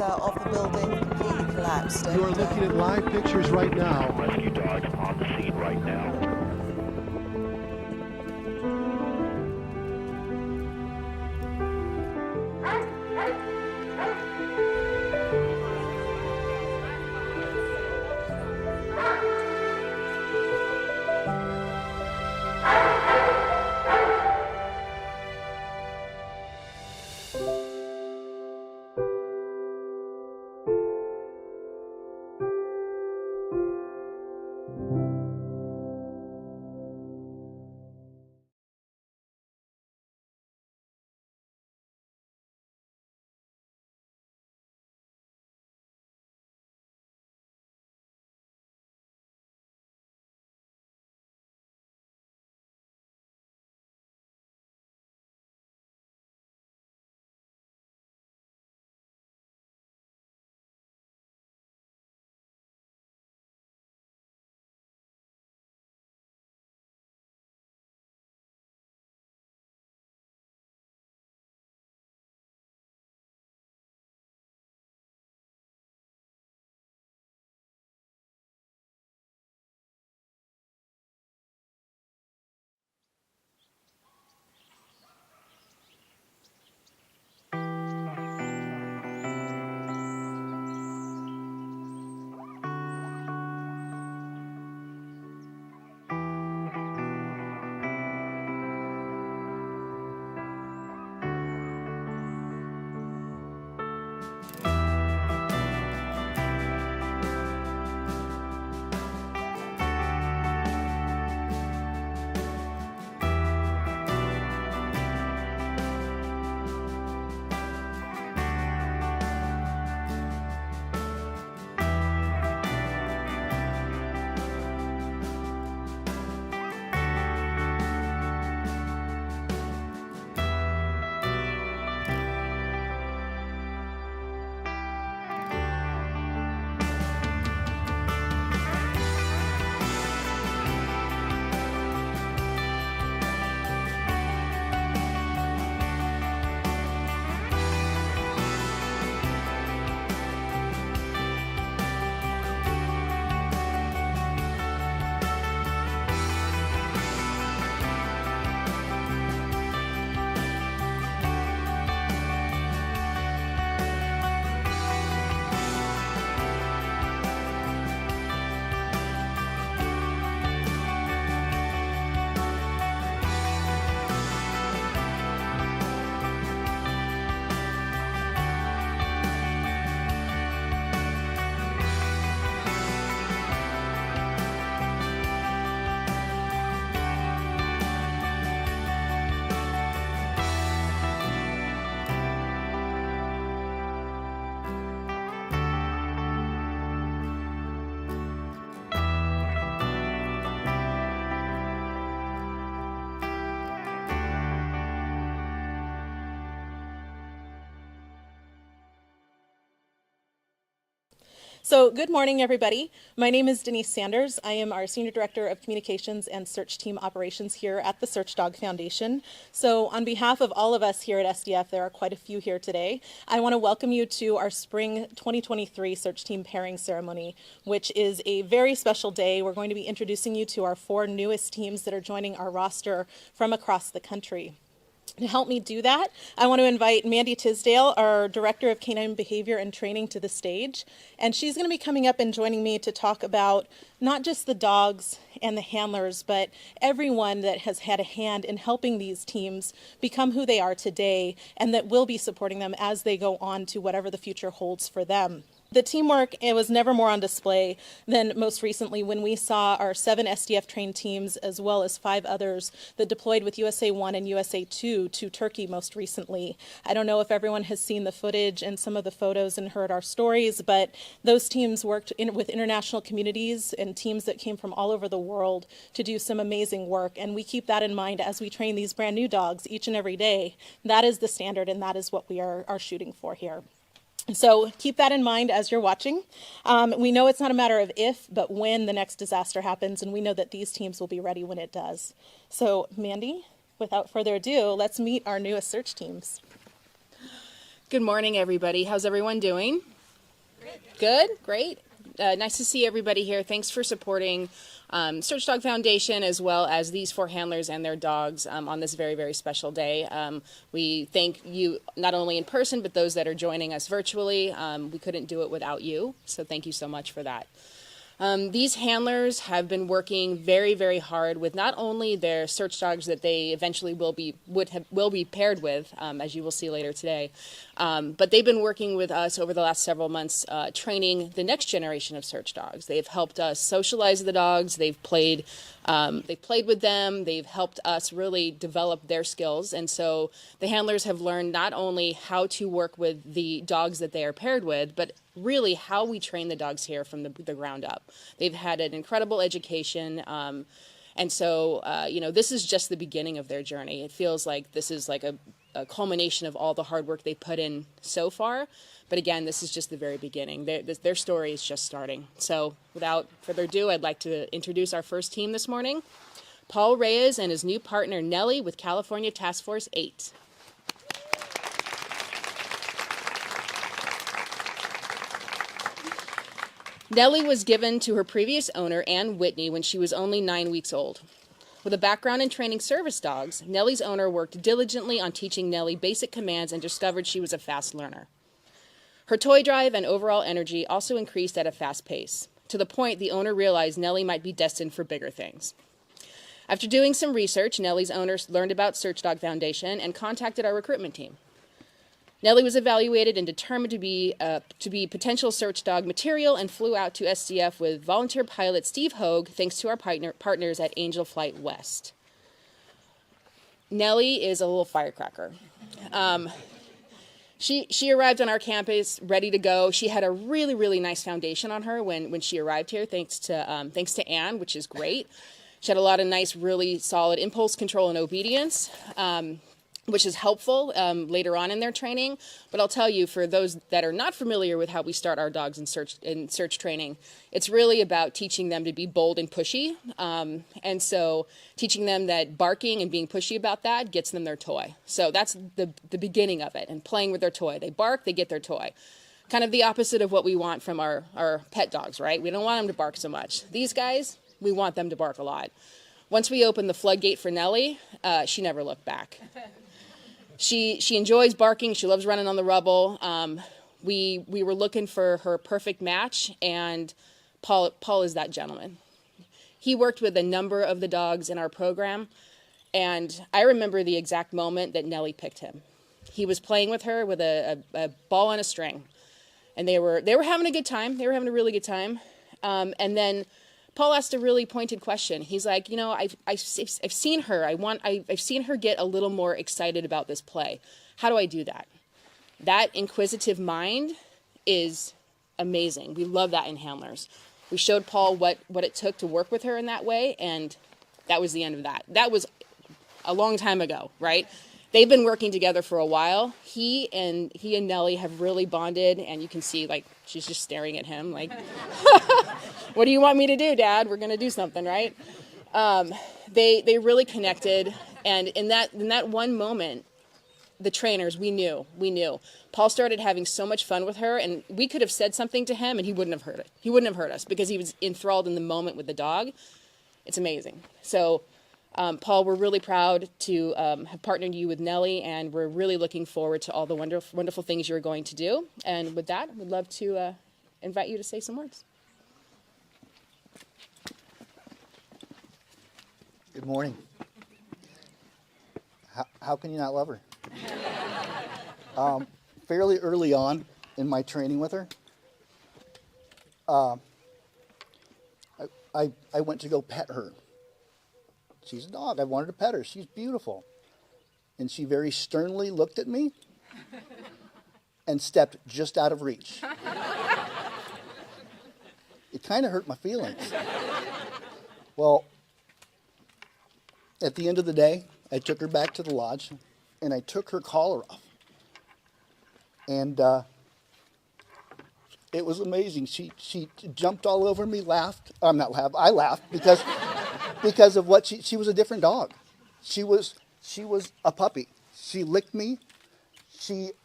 Of the building completely collapsed. You are looking at live pictures right now. Rescue dogs on the scene right now. So good morning, everybody. My name is Denise Sanders. I am our Senior Director of Communications and Search Team Operations here at the Search Dog Foundation. So on behalf of all of us here at SDF, there are quite a few here today, I want to welcome you to our Spring 2023 Search Team Pairing Ceremony, which is a very special day. We're going to be introducing you to our 4 newest teams that are joining our roster from across the country. To help me do that, I want to invite Mandy Tisdale, our Director of Canine Behavior and Training, to the stage. And she's going to be coming up and joining me to talk about not just the dogs and the handlers, but everyone that has had a hand in helping these teams become who they are today and that will be supporting them as they go on to whatever the future holds for them. The teamwork, it was never more on display than most recently when we saw our 7 SDF trained teams as well as 5 others that deployed with USA 1 and USA 2 to Turkey most recently. I don't know if everyone has seen the footage and some of the photos and heard our stories, but those teams worked with international communities and teams that came from all over the world to do some amazing work, and we keep that in mind as we train these brand new dogs each and every day. That is the standard, and that is what we are shooting for here. So keep that in mind as you're watching. We know it's not a matter of if, but when the next disaster happens, and we know that these teams will be ready when it does. So Mandy, without further ado, let's meet our newest search teams. Good morning, everybody. How's everyone doing? Good, great. Nice to see everybody here. Thanks for supporting Search Dog Foundation as well as these 4 handlers and their dogs on this very, very special day. We thank you not only in person, but those that are joining us virtually. We couldn't do it without you, so thank you so much for that. These handlers have been working very, very hard with not only their search dogs that they eventually will be paired with, as you will see later today, but they've been working with us over the last several months, training the next generation of search dogs. They've helped us socialize the dogs. They've played with them. They've helped us really develop their skills, and so the handlers have learned not only how to work with the dogs that they are paired with, but really how we train the dogs here from the ground up. They've had an incredible education, and so this is just the beginning of their journey. It feels like this is like a culmination of all the hard work they put in so far, but again, this is just the very beginning. Their story is just starting. So without further ado, I'd like to introduce our first team this morning, Paul Reyes and his new partner Nellie with California Task Force 8. Nellie was given to her previous owner, Ann Whitney, when she was only 9 weeks old. With a background in training service dogs, Nellie's owner worked diligently on teaching Nellie basic commands and discovered she was a fast learner. Her toy drive and overall energy also increased at a fast pace, to the point the owner realized Nellie might be destined for bigger things. After doing some research, Nellie's owner learned about Search Dog Foundation and contacted our recruitment team. Nellie was evaluated and determined to be potential search dog material and flew out to SDF with volunteer pilot Steve Hogue, thanks to our partners at Angel Flight West. Nellie is a little firecracker. She arrived on our campus ready to go. She had a really, really nice foundation on her when she arrived here, thanks to Anne, which is great. She had a lot of nice, really solid impulse control and obedience, which is helpful later on in their training. But I'll tell you, for those that are not familiar with how we start our dogs in search training, it's really about teaching them to be bold and pushy. And so teaching them that barking and being pushy about that gets them their toy. So that's the beginning of it, and playing with their toy. They bark, they get their toy. Kind of the opposite of what we want from our pet dogs, right? We don't want them to bark so much. These guys, we want them to bark a lot. Once we opened the floodgate for Nellie, she never looked back. She enjoys barking. She loves running on the rubble. We were looking for her perfect match, and Paul is that gentleman. He worked with a number of the dogs in our program, and I remember the exact moment that Nellie picked him. He was playing with her with a ball on a string, and they were having a good time. They were having a really good time, and then Paul asked a really pointed question. He's like, I've seen her. I've seen her get a little more excited about this play. How do I do that? That inquisitive mind is amazing. We love that in handlers. We showed Paul what it took to work with her in that way, and that was the end of that. That was a long time ago, right? They've been working together for a while. He and Nellie have really bonded, and you can see, like, she's just staring at him like, what do you want me to do, Dad? We're going to do something, right? They really connected, and in that one moment, the trainers, we knew. Paul started having so much fun with her, and we could have said something to him, and he wouldn't have heard it. He wouldn't have heard us because he was enthralled in the moment with the dog. It's amazing. So, Paul, we're really proud to have partnered you with Nellie, and we're really looking forward to all the wonderful things you're going to do. And with that, we'd love to invite you to say some words. Good morning. How can you not love her? Fairly early on in my training with her, I went to go pet her. She's a dog. I wanted to pet her. She's beautiful. And she very sternly looked at me and stepped just out of reach. It kind of hurt my feelings. Well, at the end of the day, I took her back to the lodge and I took her collar off. And it was amazing. She jumped all over me, laughed. I'm not laughed. I laughed because of what she was a different dog. She was a puppy. She licked me.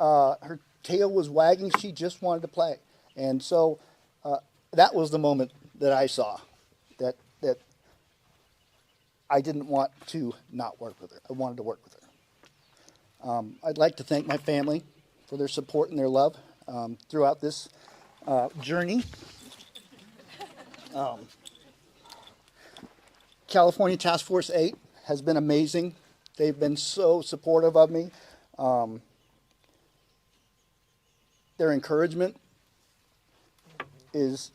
Her tail was wagging. She just wanted to play. And so that was the moment that I saw that I didn't want to not work with her. I wanted to work with her. I'd like to thank my family for their support and their love throughout this journey. California Task Force 8 has been amazing. They've been so supportive of me. Their encouragement was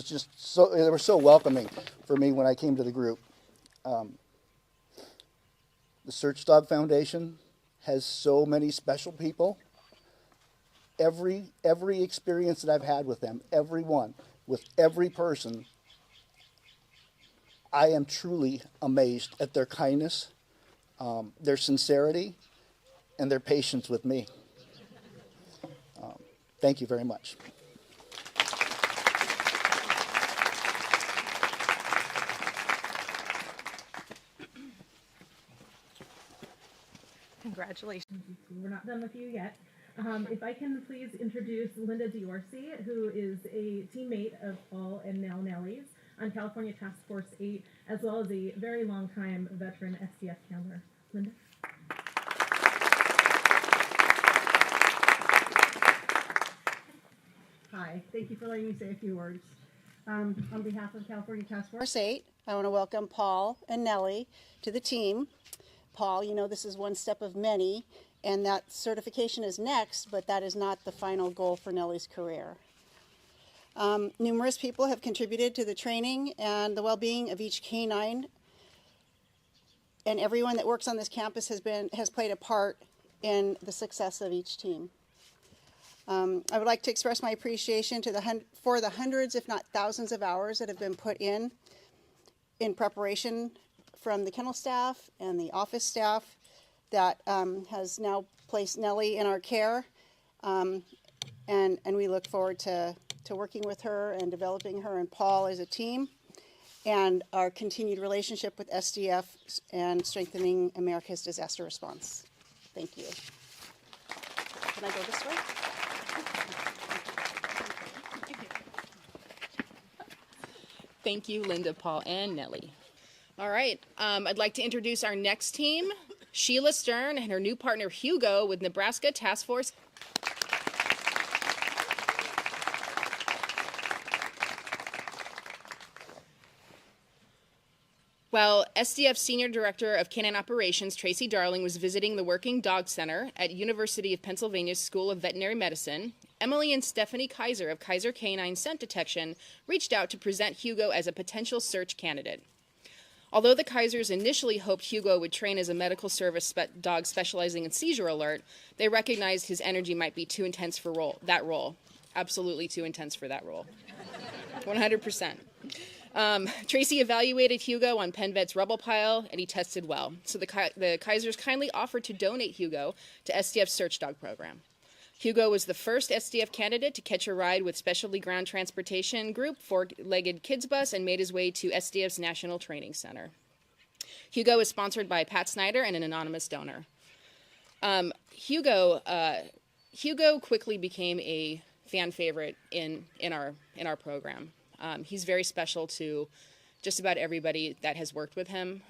just so, they were so welcoming for me when I came to the group. The Search Dog Foundation has so many special people. Every experience that I've had with them, every one, with every person, I am truly amazed at their kindness, their sincerity, and their patience with me. Thank you very much. Congratulations. We're not done with you yet. If I can please introduce Linda Diorsi, who is a teammate of Paul and now Nellie's on California Task Force 8, as well as a very long-time veteran SDF handler. Linda? Hi, thank you for letting me say a few words. On behalf of California Task Force 8, I want to welcome Paul and Nellie to the team. Paul, you know this is one step of many, and that certification is next, but that is not the final goal for Nellie's career. Numerous people have contributed to the training and the well-being of each canine, and everyone that works on this campus has played a part in the success of each team. I would like to express my appreciation for the hundreds, if not thousands, of hours that have been put in preparation from the kennel staff and the office staff that has now placed Nellie in our care, and we look forward to working with her and developing her and Paul as a team, and our continued relationship with SDF and strengthening America's disaster response. Thank you. Can I go this way? Thank you, Linda, Paul, and Nellie. All right, I'd like to introduce our next team, Sheila Stern and her new partner, Hugo, with Nebraska Task Force. While SDF Senior Director of Canine Operations, Tracy Darling, was visiting the Working Dog Center at University of Pennsylvania's School of Veterinary Medicine, Emily and Stephanie Kaiser of Kaiser Canine Scent Detection reached out to present Hugo as a potential search candidate. Although the Kaisers initially hoped Hugo would train as a medical service dog specializing in seizure alert, they recognized his energy might be too intense for that role. Absolutely too intense for that role. 100%. Tracy evaluated Hugo on PennVet's rubble pile, and he tested well. So the Kaisers kindly offered to donate Hugo to SDF's Search Dog program. Hugo was the first SDF candidate to catch a ride with Specialty Ground Transportation Group, four-legged kids bus, and made his way to SDF's National Training Center. Hugo is sponsored by Pat Snyder and an anonymous donor. Hugo quickly became a fan favorite in our program. He's very special to just about everybody that has worked with him.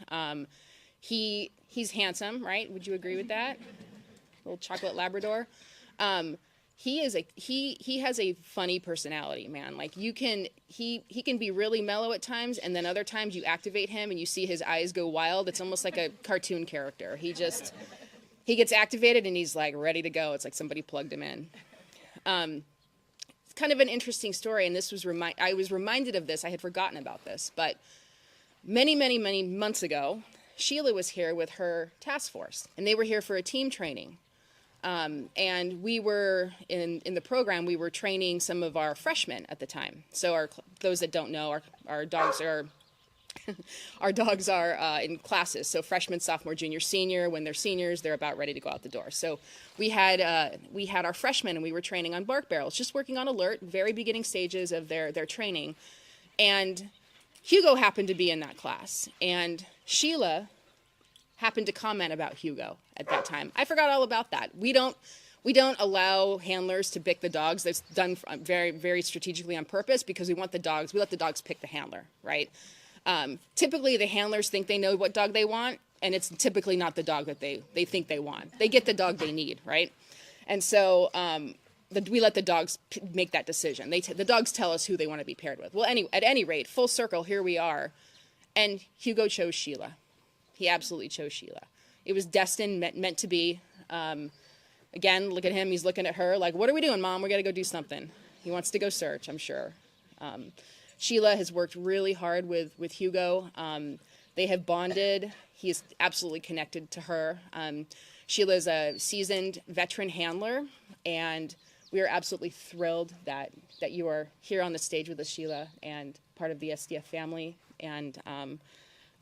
He's handsome, right? Would you agree with that? Little chocolate Labrador. He has a funny personality, man. Like he can be really mellow at times, and then other times you activate him and you see his eyes go wild. It's almost like a cartoon character. He gets activated and he's like ready to go. It's like somebody plugged him in. kind of an interesting story, and this was I was reminded of this. I had forgotten about this, but many, many, many months ago, Sheila was here with her task force, and they were here for a team training. And we were, in the program, we were training some of our freshmen at the time. So those that don't know, our dogs are, our dogs are in classes. So freshman, sophomore, junior, senior. When they're seniors, they're about ready to go out the door. So we had our freshmen, and we were training on bark barrels, just working on alert, very beginning stages of their training. And Hugo happened to be in that class, and Sheila happened to comment about Hugo at that time. I forgot all about that. We don't allow handlers to pick the dogs. That's done very, very strategically on purpose, because we let the dogs pick the handler, right? Typically, the handlers think they know what dog they want, and it's typically not the dog that they think they want. They get the dog they need, right? And so we let the dogs make that decision. The dogs tell us who they want to be paired with. Well, at any rate, full circle, here we are, and Hugo chose Sheila. He absolutely chose Sheila. It was destined, meant to be. Again, look at him. He's looking at her like, what are we doing, Mom? We got to go do something. He wants to go search, I'm sure. Sheila has worked really hard with Hugo. They have bonded. He is absolutely connected to her. Sheila's a seasoned veteran handler, and we are absolutely thrilled that you are here on the stage with us, Sheila, and part of the SDF family. And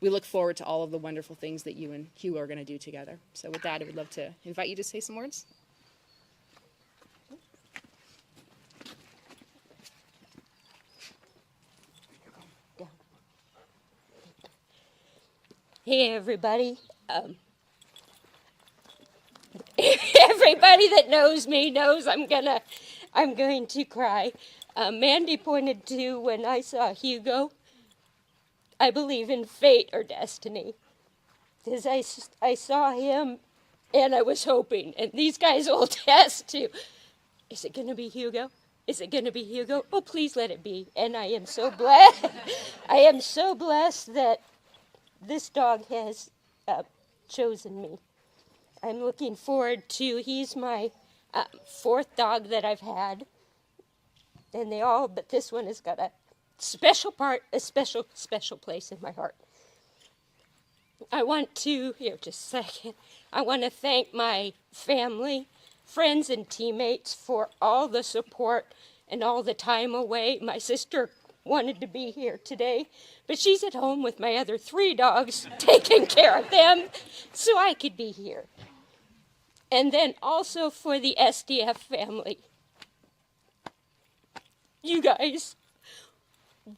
we look forward to all of the wonderful things that you and Hugo are going to do together. So with that, I would love to invite you to say some words. Hey, everybody. Everybody that knows me knows I'm going to cry. Mandy pointed to when I saw Hugo, I believe in fate or destiny, because I saw him and I was hoping, and these guys will attest to, is it going to be Hugo? Is it going to be Hugo? Oh, please let it be. And I am so blessed. I am so blessed that this dog has chosen me. I'm looking forward to, he's my fourth dog that I've had, and but this one has got a special place in my heart. I want to, just a second, I want to thank my family, friends, and teammates for all the support and all the time away. My sister wanted to be here today, but she's at home with my other 3 dogs, taking care of them, so I could be here. And then also for the SDF family. You guys,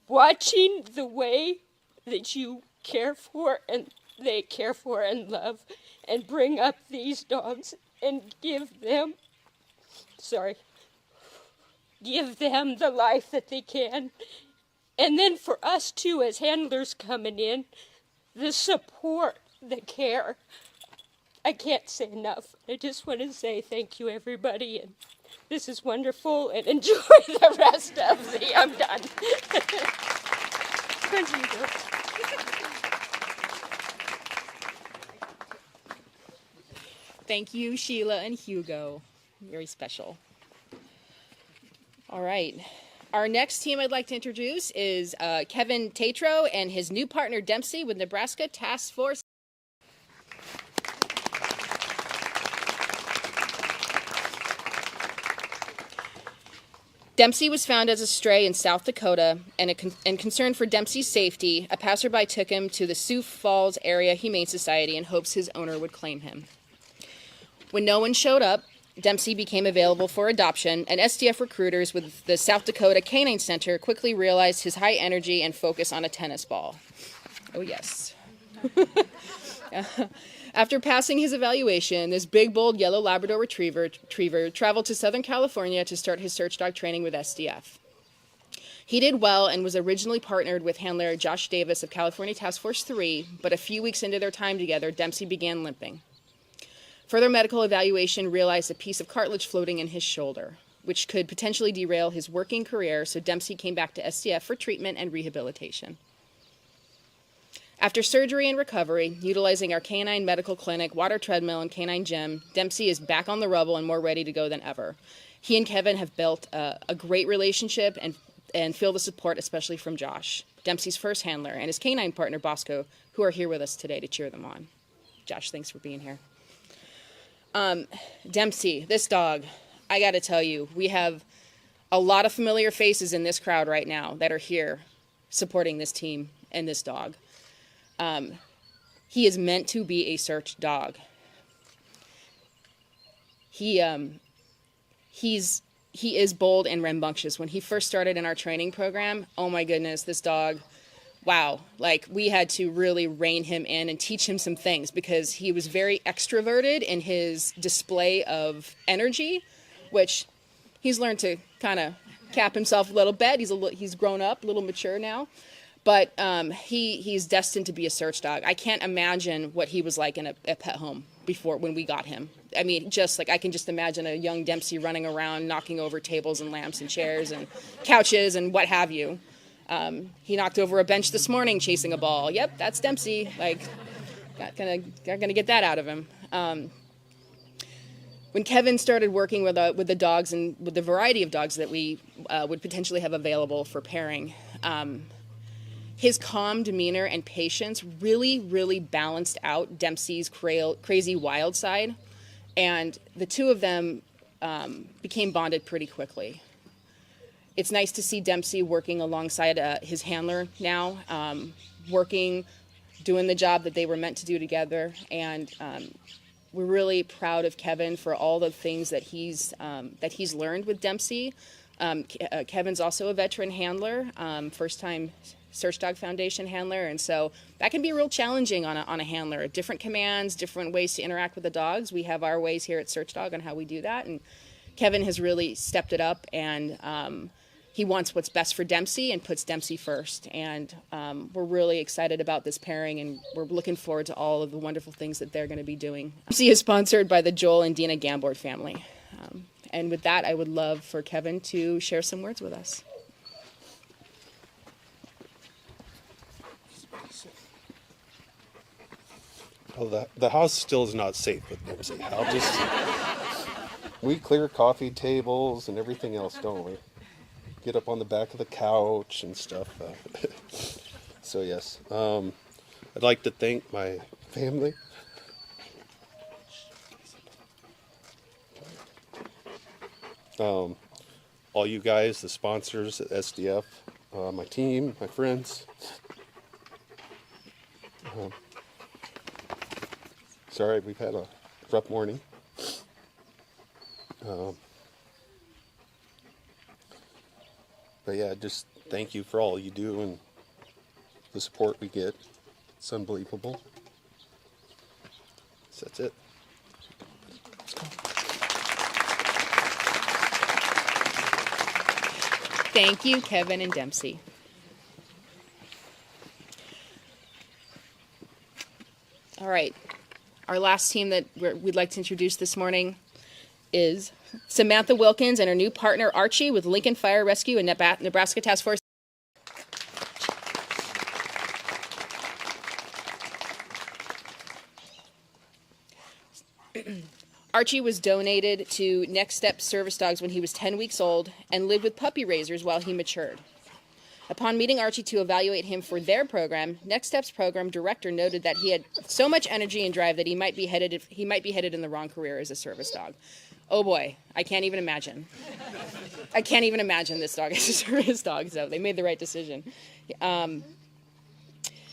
watching the way that you care for and they care for and love and bring up these dogs and give them the life that they can. And then for us too, as handlers coming in, the support, the care. I can't say enough. I just want to say thank you, everybody, and this is wonderful, and enjoy the rest of I'm done. Thank you, Sheila and Hugo. Very special. All right. Our next team I'd like to introduce is Kevin Tatro and his new partner, Dempsey, with Nebraska Task Force. Dempsey was found as a stray in South Dakota, and concerned for Dempsey's safety, a passerby took him to the Sioux Falls Area Humane Society in hopes his owner would claim him. When no one showed up, Dempsey became available for adoption, and SDF recruiters with the South Dakota Canine Center quickly realized his high energy and focus on a tennis ball. Oh, yes. After passing his evaluation, this big, bold, yellow Labrador retriever traveled to Southern California to start his search dog training with SDF. He did well and was originally partnered with handler Josh Davis of California Task Force 3, but a few weeks into their time together, Dempsey began limping. Further medical evaluation realized a piece of cartilage floating in his shoulder, which could potentially derail his working career, so Dempsey came back to SDF for treatment and rehabilitation. After surgery and recovery, utilizing our canine medical clinic, water treadmill, and canine gym, Dempsey is back on the rubble and more ready to go than ever. He and Kevin have built a great relationship and feel the support, especially from Josh, Dempsey's first handler, and his canine partner, Bosco, who are here with us today to cheer them on. Josh, thanks for being here. Dempsey, this dog, I got to tell you, we have a lot of familiar faces in this crowd right now that are here supporting this team and this dog. He is meant to be a search dog. He is bold and rambunctious. When he first started in our training program, oh my goodness, this dog, wow. Like, we had to really rein him in and teach him some things because he was very extroverted in his display of energy, which he's learned to kind of cap himself a little bit. He's grown up, a little mature now. But he's destined to be a search dog. I can't imagine what he was like in a pet home before when we got him. I mean, just like I can just imagine a young Dempsey running around, knocking over tables and lamps and chairs and couches and what have you. He knocked over a bench this morning chasing a ball. Yep, that's Dempsey. Like, not gonna get that out of him. When Kevin started working with the dogs and with the variety of dogs that we would potentially have available for pairing, his calm demeanor and patience really, really balanced out Dempsey's crazy wild side, and the two of them became bonded pretty quickly. It's nice to see Dempsey working alongside his handler now, doing the job that they were meant to do together, and we're really proud of Kevin for all the things that he's learned with Dempsey. Kevin's also a veteran handler, first-time Search Dog Foundation handler, and so that can be real challenging on a handler. Different commands, different ways to interact with the dogs. We have our ways here at Search Dog on how we do that, and Kevin has really stepped it up, and he wants what's best for Dempsey and puts Dempsey first. And we're really excited about this pairing, and we're looking forward to all of the wonderful things that they're going to be doing. Dempsey is sponsored by the Joel and Dina Gambord family. And with that, I would love for Kevin to share some words with us. Well, the house still is not safe with Dempsey. We clear coffee tables and everything else, don't we? Get up on the back of the couch and stuff. So yes, I'd like to thank my family. All you guys, the sponsors at SDF, my team, my friends. Sorry, we've had a rough morning. But yeah, just thank you for all you do and the support we get. It's unbelievable. So that's it. Thank you, Kevin and Dempsey. All right. Our last team that we'd like to introduce this morning is Samantha Wilkins and her new partner, Archie, with Lincoln Fire Rescue and Nebraska Task Force. Archie was donated to Next Step Service Dogs when he was 10 weeks old and lived with puppy raisers while he matured. Upon meeting Archie to evaluate him for their program, Next Step's program director noted that he had so much energy and drive that he might be headed in the wrong career as a service dog. Oh boy, I can't even imagine. I can't even imagine this dog as a service dog, so they made the right decision.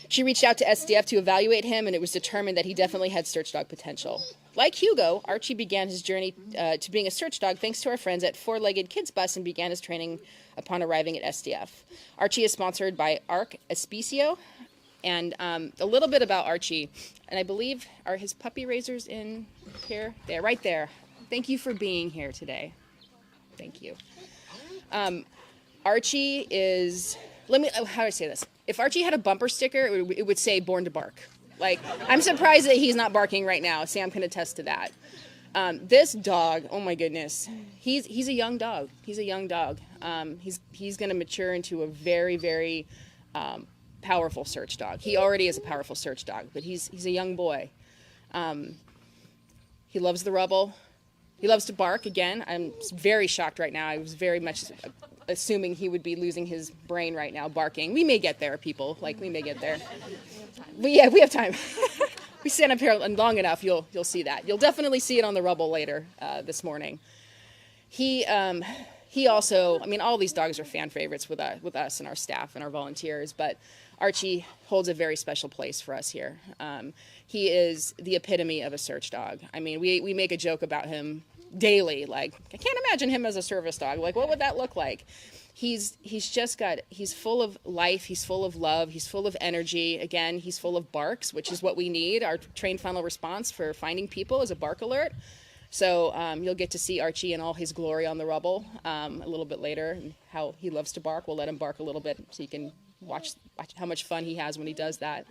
She reached out to SDF to evaluate him, and it was determined that he definitely had search dog potential. Like Hugo, Archie began his journey to being a search dog thanks to our friends at Four Legged Kids Bus and began his training upon arriving at SDF. Archie is sponsored by Arc Especio. And a little bit about Archie, and I believe are his puppy raisers in here? There, right there. Thank you for being here today. Thank you. Archie is, how do I say this? If Archie had a bumper sticker, it would say "Born to Bark." Like, I'm surprised that he's not barking right now. Sam can attest to that. This dog, oh my goodness, he's a young dog. He's a young dog. He's going to mature into a very, very powerful search dog. He already is a powerful search dog, but he's a young boy. He loves the rubble. He loves to bark. Again, I'm very shocked right now. I was very much assuming he would be losing his brain right now barking. We may get there, people. Like, we may get there. But yeah, we have time. We stand up here long enough, you'll see that. You'll definitely see it on the rubble later this morning. He also, I mean, all these dogs are fan favorites with us and our staff and our volunteers, but Archie holds a very special place for us here. He is the epitome of a search dog. I mean, we make a joke about him daily. Like, I can't imagine him as a service dog. Like, what would that look like? He's full of life. He's full of love. He's full of energy. Again, he's full of barks, which is what we need. Our trained final response for finding people is a bark alert. So you'll get to see Archie in all his glory on the rubble a little bit later, and how he loves to bark. We'll let him bark a little bit so you can watch how much fun he has when he does that.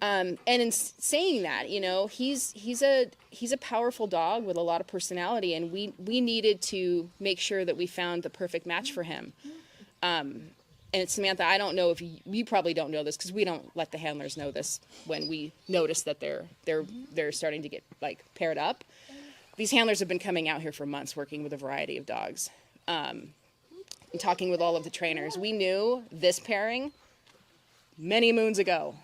And in saying that, you know, he's a powerful dog with a lot of personality, and we needed to make sure that we found the perfect match for him. And Samantha, I don't know if you probably don't know this, because we don't let the handlers know this when we notice that they're starting to get like paired up. These handlers have been coming out here for months, working with a variety of dogs, and talking with all of the trainers. We knew this pairing many moons ago,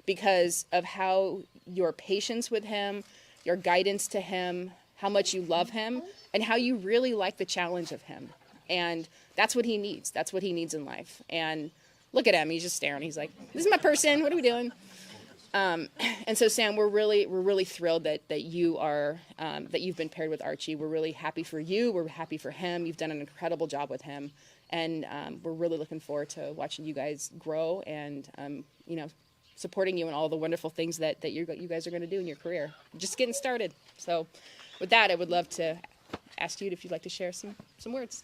because of how your patience with him, your guidance to him, how much you love him, and how you really like the challenge of him. And that's what he needs. That's what he needs in life. And look at him. He's just staring. He's like, this is my person. What are we doing? And so, Sam, we're really thrilled that you are, that you've been paired with Archie. We're really happy for you. We're happy for him. You've done an incredible job with him. And we're really looking forward to watching you guys grow and, you know, supporting you in all the wonderful things that you guys are going to do in your career. Just getting started. So with that, I would love to ask you if you'd like to share some words.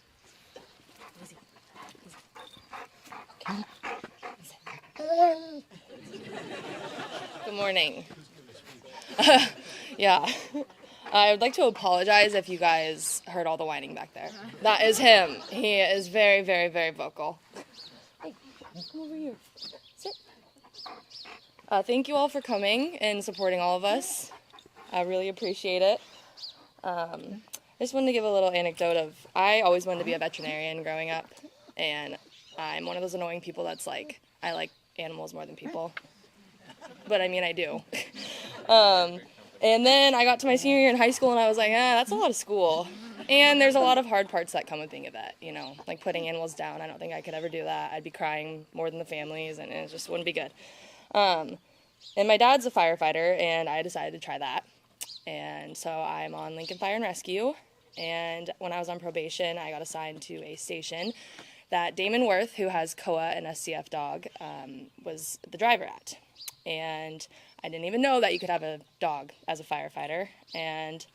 Good morning. Yeah. I would like to apologize if you guys heard all the whining back there. That is him. He is very, very, very vocal. Hey, come over here. Sit. Thank you all for coming and supporting all of us. I really appreciate it. I just wanted to give a little anecdote of, I always wanted to be a veterinarian growing up, and I'm one of those annoying people that's like, I like animals more than people. But I mean, I do. And then I got to my senior year in high school, and I was like, that's a lot of school. And there's a lot of hard parts that come with being a vet, you know, like putting animals down. I don't think I could ever do that. I'd be crying more than the families, and it just wouldn't be good. And my dad's a firefighter, and I decided to try that. And so I'm on Lincoln Fire and Rescue. And when I was on probation, I got assigned to a station that Damon Worth, who has COA and SCF dog, was the driver at. And I didn't even know that you could have a dog as a firefighter. And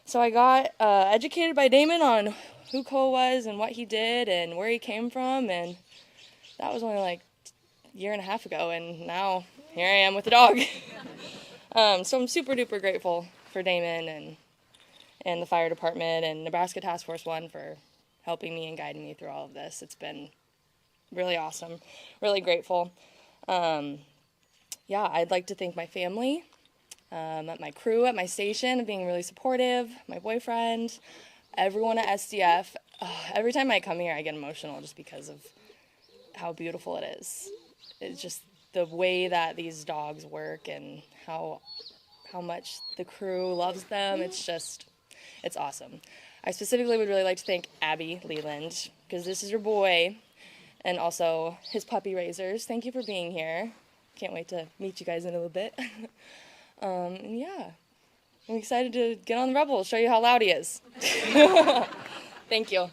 so I got educated by Damon on who COA was and what he did and where he came from. And that was only like a year and a half ago. And now here I am with a dog. So I'm super duper grateful for Damon and the fire department and Nebraska Task Force 1 for helping me and guiding me through all of this. It's been really awesome, really grateful. Yeah, I'd like to thank my family, my crew at my station being really supportive, my boyfriend, everyone at SDF. Every time I come here, I get emotional just because of how beautiful it is. It's just the way that these dogs work and how much the crew loves them. It's awesome. I specifically would really like to thank Abby Leland, because this is your boy, and also his puppy raisers. Thank you for being here. Can't wait to meet you guys in a little bit. And yeah, I'm excited to get on the Rebel, show you how loud he is. Thank you.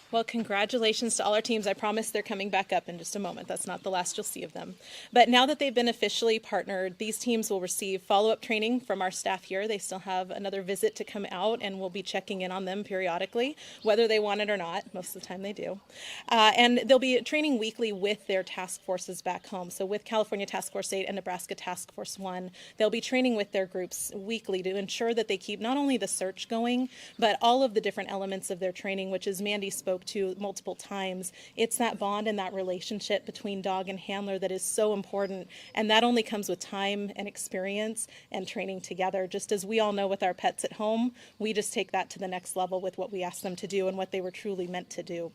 Well, congratulations to all our teams. I promise they're coming back up in just a moment. That's not the last you'll see of them. But now that they've been officially partnered, these teams will receive follow-up training from our staff here. They still have another visit to come out, and we'll be checking in on them periodically, whether they want it or not. Most of the time they do. And they'll be training weekly with their task forces back home. So with California Task Force 8 and Nebraska Task Force 1, they'll be training with their groups weekly to ensure that they keep not only the search going, but all of the different elements of their training, which, as Mandy spoke to multiple times, it's that bond and that relationship between dog and handler that is so important, and that only comes with time and experience and training together. Just as we all know with our pets at home, we just take that to the next level with what we ask them to do and what they were truly meant to do.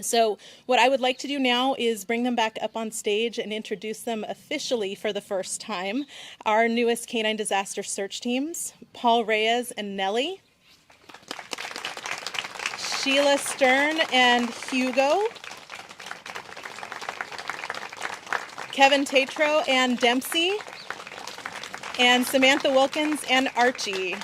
So what I would like to do now is bring them back up on stage and introduce them officially for the first time, our newest canine disaster search teams, Paul Reyes and Nellie, Sheila Stern and Hugo, Kevin Tatro and Dempsey, and Samantha Wilkins and Archie.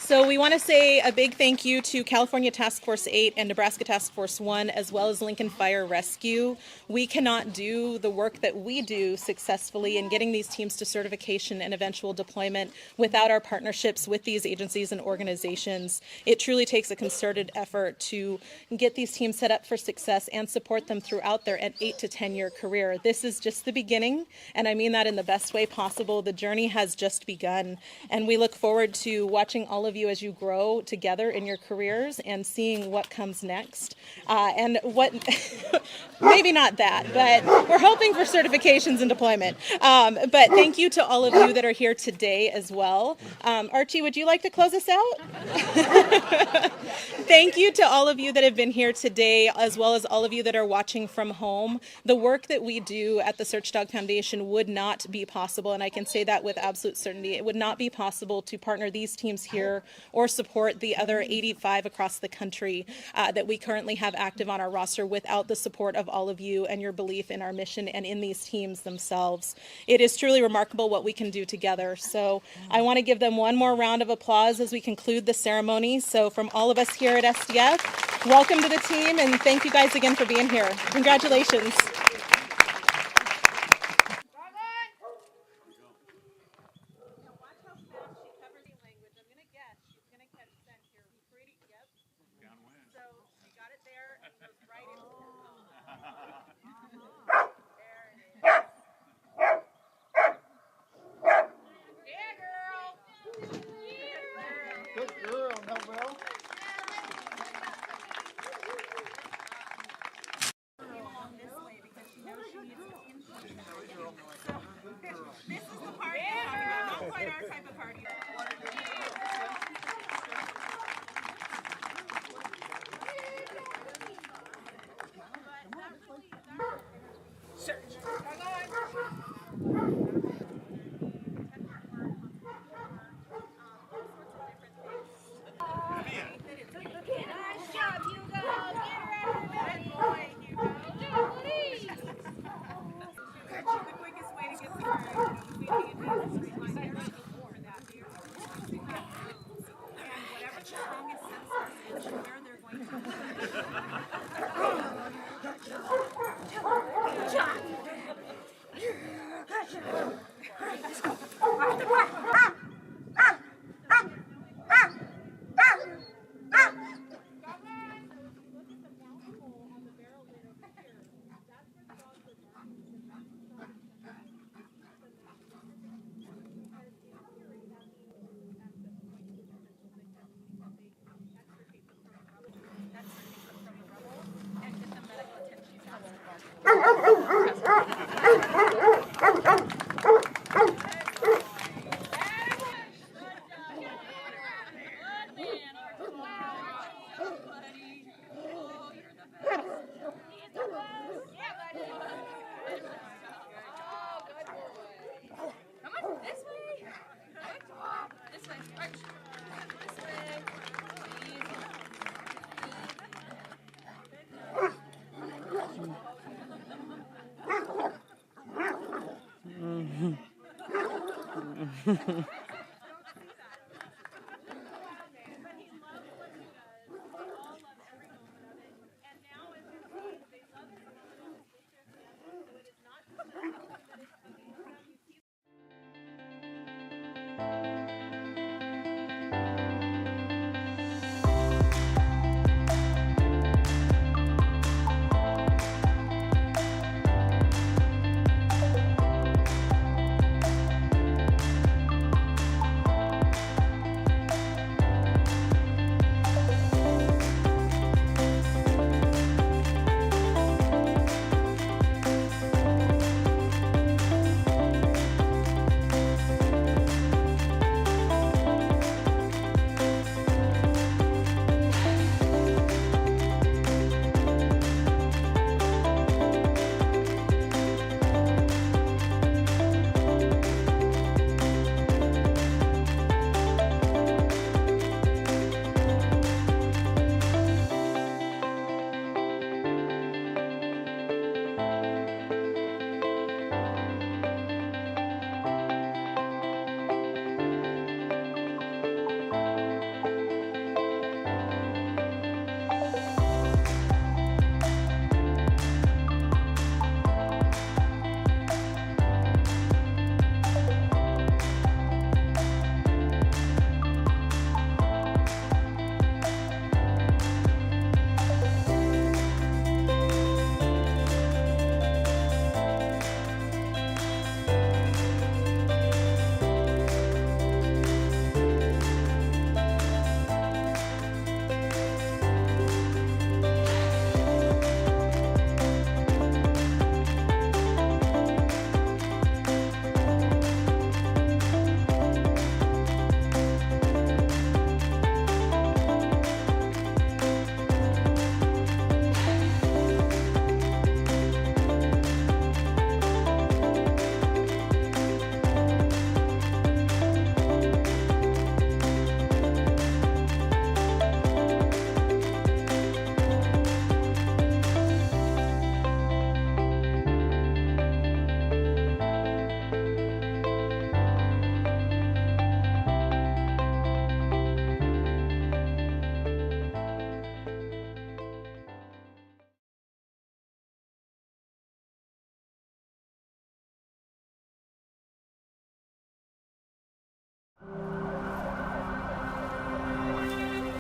So we want to say a big thank you to California Task Force 8 and Nebraska Task Force 1, as well as Lincoln Fire Rescue. We cannot do the work that we do successfully in getting these teams to certification and eventual deployment without our partnerships with these agencies and organizations. It truly takes a concerted effort to get these teams set up for success and support them throughout their 8 to 10 year career. This is just the beginning, and I mean that in the best way possible. The journey has just begun, and we look forward to watching all of you as you grow together in your careers and seeing what comes next. And what, maybe not that, but we're hoping for certifications and deployment. But thank you to all of you that are here today as well. Archie, would you like to close us out? Thank you to all of you that have been here today, as well as all of you that are watching from home. The work that we do at the Search Dog Foundation would not be possible, and I can say that with absolute certainty. It would not be possible to partner these teams here or support the other 85 across the country that we currently have active on our roster without the support of all of you and your belief in our mission and in these teams themselves. It is truly remarkable what we can do together. So I want to give them one more round of applause as we conclude the ceremony. So from all of us here at SDF, welcome to the team, and thank you guys again for being here. Congratulations. Good girl, Nobel. This is the party I'm talking about, not quite our type of party. Mm-hmm.